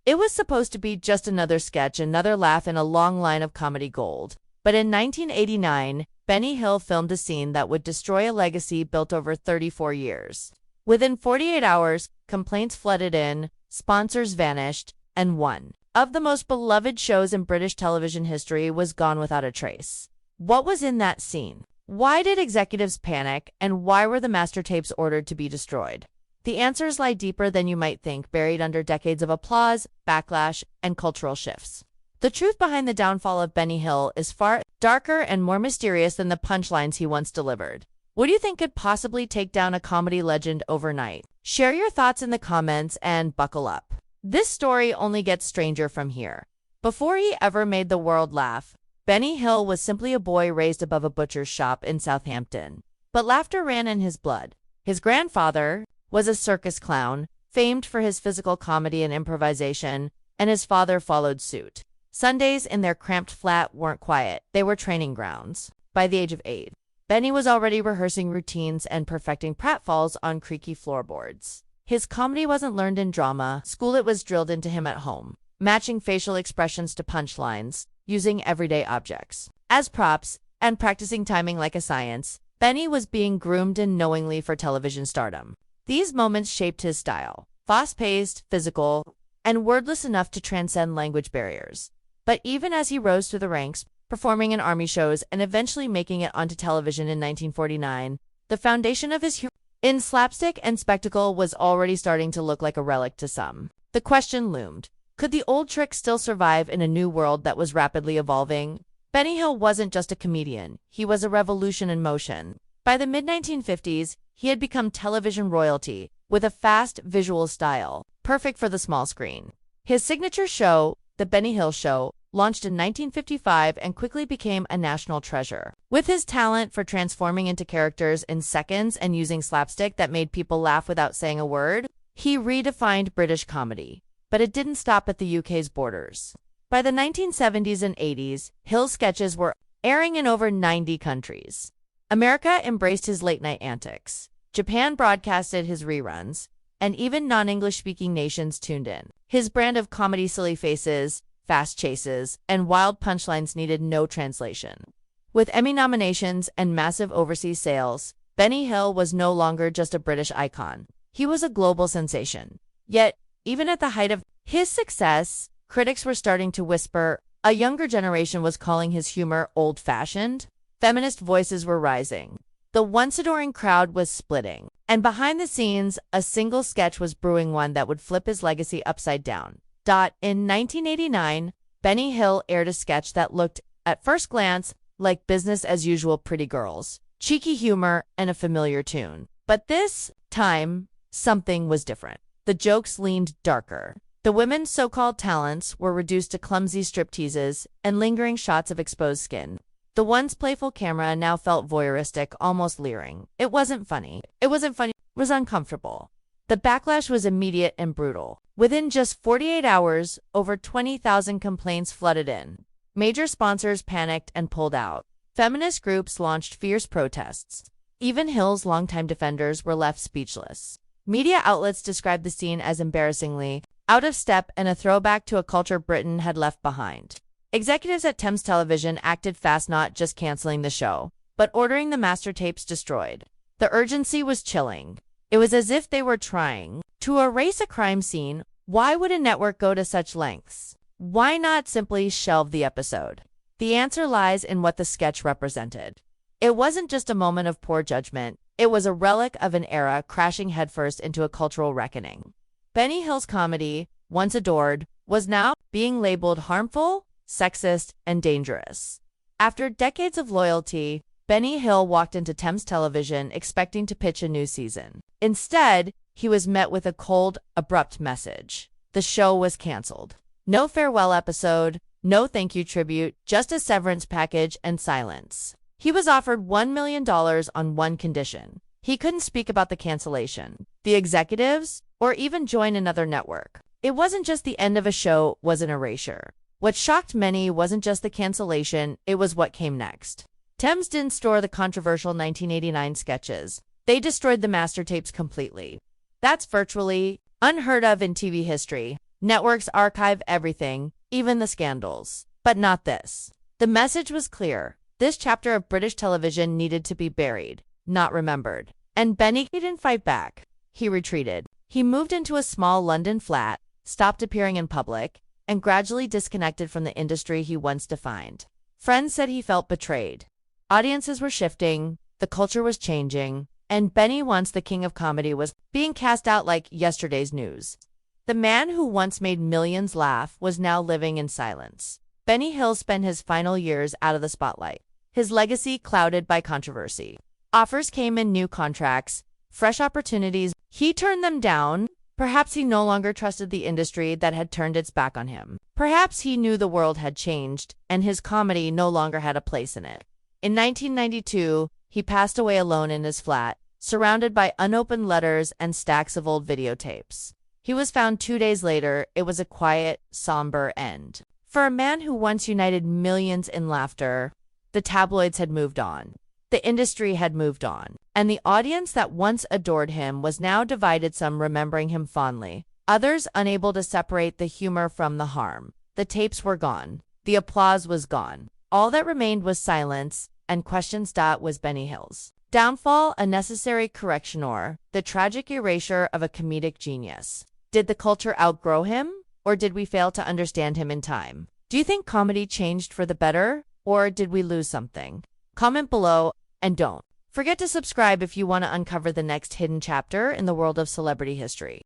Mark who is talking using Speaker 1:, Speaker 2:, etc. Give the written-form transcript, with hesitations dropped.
Speaker 1: It was supposed to be just another sketch, another laugh in a long line of comedy gold. But in 1989, Benny Hill filmed a scene that would destroy a legacy built over 34 years. Within 48 hours, complaints flooded in, sponsors vanished, and one of the most beloved shows in British television history was gone without a trace. What was in that scene? Why did executives panic, and why were the master tapes ordered to be destroyed? The answers lie deeper than you might think, buried under decades of applause, backlash, and cultural shifts. The truth behind the downfall of Benny Hill is far darker and more mysterious than the punchlines he once delivered. What do you think could possibly take down a comedy legend overnight? Share your thoughts in the comments and buckle up. This story only gets stranger from here. Before he ever made the world laugh, Benny Hill was simply a boy raised above a butcher's shop in Southampton. But laughter ran in his blood. His grandfather was a circus clown, famed for his physical comedy and improvisation, and his father followed suit. Sundays in their cramped flat weren't quiet, they were training grounds. By the age of 8, Benny was already rehearsing routines and perfecting pratfalls on creaky floorboards. His comedy wasn't learned in drama school, it was drilled into him at home, matching facial expressions to punchlines, using everyday objects as props, and practicing timing like a science. Benny was being groomed unknowingly for television stardom. These moments shaped his style, fast-paced, physical, and wordless enough to transcend language barriers. But even as he rose through the ranks, performing in army shows and eventually making it onto television in 1949, the foundation of his humor in slapstick and spectacle was already starting to look like a relic to some. The question loomed: could the old trick still survive in a new world that was rapidly evolving? Benny Hill wasn't just a comedian, he was a revolution in motion. By the mid-1950s, he had become television royalty, with a fast visual style, perfect for the small screen. His signature show, The Benny Hill Show, launched in 1955 and quickly became a national treasure. With his talent for transforming into characters in seconds and using slapstick that made people laugh without saying a word, he redefined British comedy. But it didn't stop at the UK's borders. By the 1970s and 80s, Hill's sketches were airing in over 90 countries. America embraced his late-night antics. Japan broadcasted his reruns, and even non-English-speaking nations tuned in. His brand of comedy, silly faces, fast chases, and wild punchlines needed no translation. With Emmy nominations and massive overseas sales, Benny Hill was no longer just a British icon. He was a global sensation. Yet, even at the height of his success, critics were starting to whisper. A younger generation was calling his humor old-fashioned. Feminist voices were rising. The once adoring crowd was splitting. And behind the scenes, a single sketch was brewing, one that would flip his legacy upside down. In 1989, Benny Hill aired a sketch that looked, at first glance, like business as usual: pretty girls, cheeky humor, and a familiar tune. But this time, something was different. The jokes leaned darker. The women's so-called talents were reduced to clumsy stripteases and lingering shots of exposed skin. The once playful camera now felt voyeuristic, almost leering. It wasn't funny. It was uncomfortable. The backlash was immediate and brutal. Within just 48 hours, over 20,000 complaints flooded in. Major sponsors panicked and pulled out. Feminist groups launched fierce protests. Even Hill's longtime defenders were left speechless. Media outlets described the scene as embarrassingly out of step and a throwback to a culture Britain had left behind. Executives at Thames Television acted fast, not just canceling the show, but ordering the master tapes destroyed. The urgency was chilling. It was as if they were trying to erase a crime scene. Why would a network go to such lengths? Why not simply shelve the episode? The answer lies in what the sketch represented. It wasn't just a moment of poor judgment. It was a relic of an era crashing headfirst into a cultural reckoning. Benny Hill's comedy, once adored, was now being labeled harmful, sexist, and dangerous. After decades of loyalty, Benny Hill walked into Thames Television expecting to pitch a new season. Instead, he was met with a cold, abrupt message. The show was canceled. No farewell episode, no thank you tribute, just a severance package and silence. He was offered $1 million on one condition: he couldn't speak about the cancellation, the executives, or even join another network. It wasn't just the end of a show, was an erasure. What shocked many wasn't just the cancellation, it was what came next. Thames didn't store the controversial 1989 sketches. They destroyed the master tapes completely. That's virtually unheard of in TV history. Networks archive everything, even the scandals. But not this. The message was clear. This chapter of British television needed to be buried, not remembered. And Benny didn't fight back. He retreated. He moved into a small London flat, stopped appearing in public, and gradually disconnected from the industry he once defined. Friends said he felt betrayed. Audiences were shifting, the culture was changing, and Benny, once the king of comedy, was being cast out like yesterday's news. The man who once made millions laugh was now living in silence. Benny Hill spent his final years out of the spotlight, his legacy clouded by controversy. Offers came in, new contracts, fresh opportunities. He turned them down. Perhaps he no longer trusted the industry that had turned its back on him. Perhaps he knew the world had changed, and his comedy no longer had a place in it. In 1992, he passed away alone in his flat, surrounded by unopened letters and stacks of old videotapes. He was found 2 days later. It was a quiet, somber end. For a man who once united millions in laughter, the tabloids had moved on. The industry had moved on, and the audience that once adored him was now divided, some remembering him fondly, others unable to separate the humor from the harm. The tapes were gone. The applause was gone. All that remained was silence and questions. Was Benny Hill's downfall a necessary correction, or the tragic erasure of a comedic genius? Did the culture outgrow him, or did we fail to understand him in time? Do you think comedy changed for the better, or did we lose something? Comment below, and don't forget to subscribe if you want to uncover the next hidden chapter in the world of celebrity history.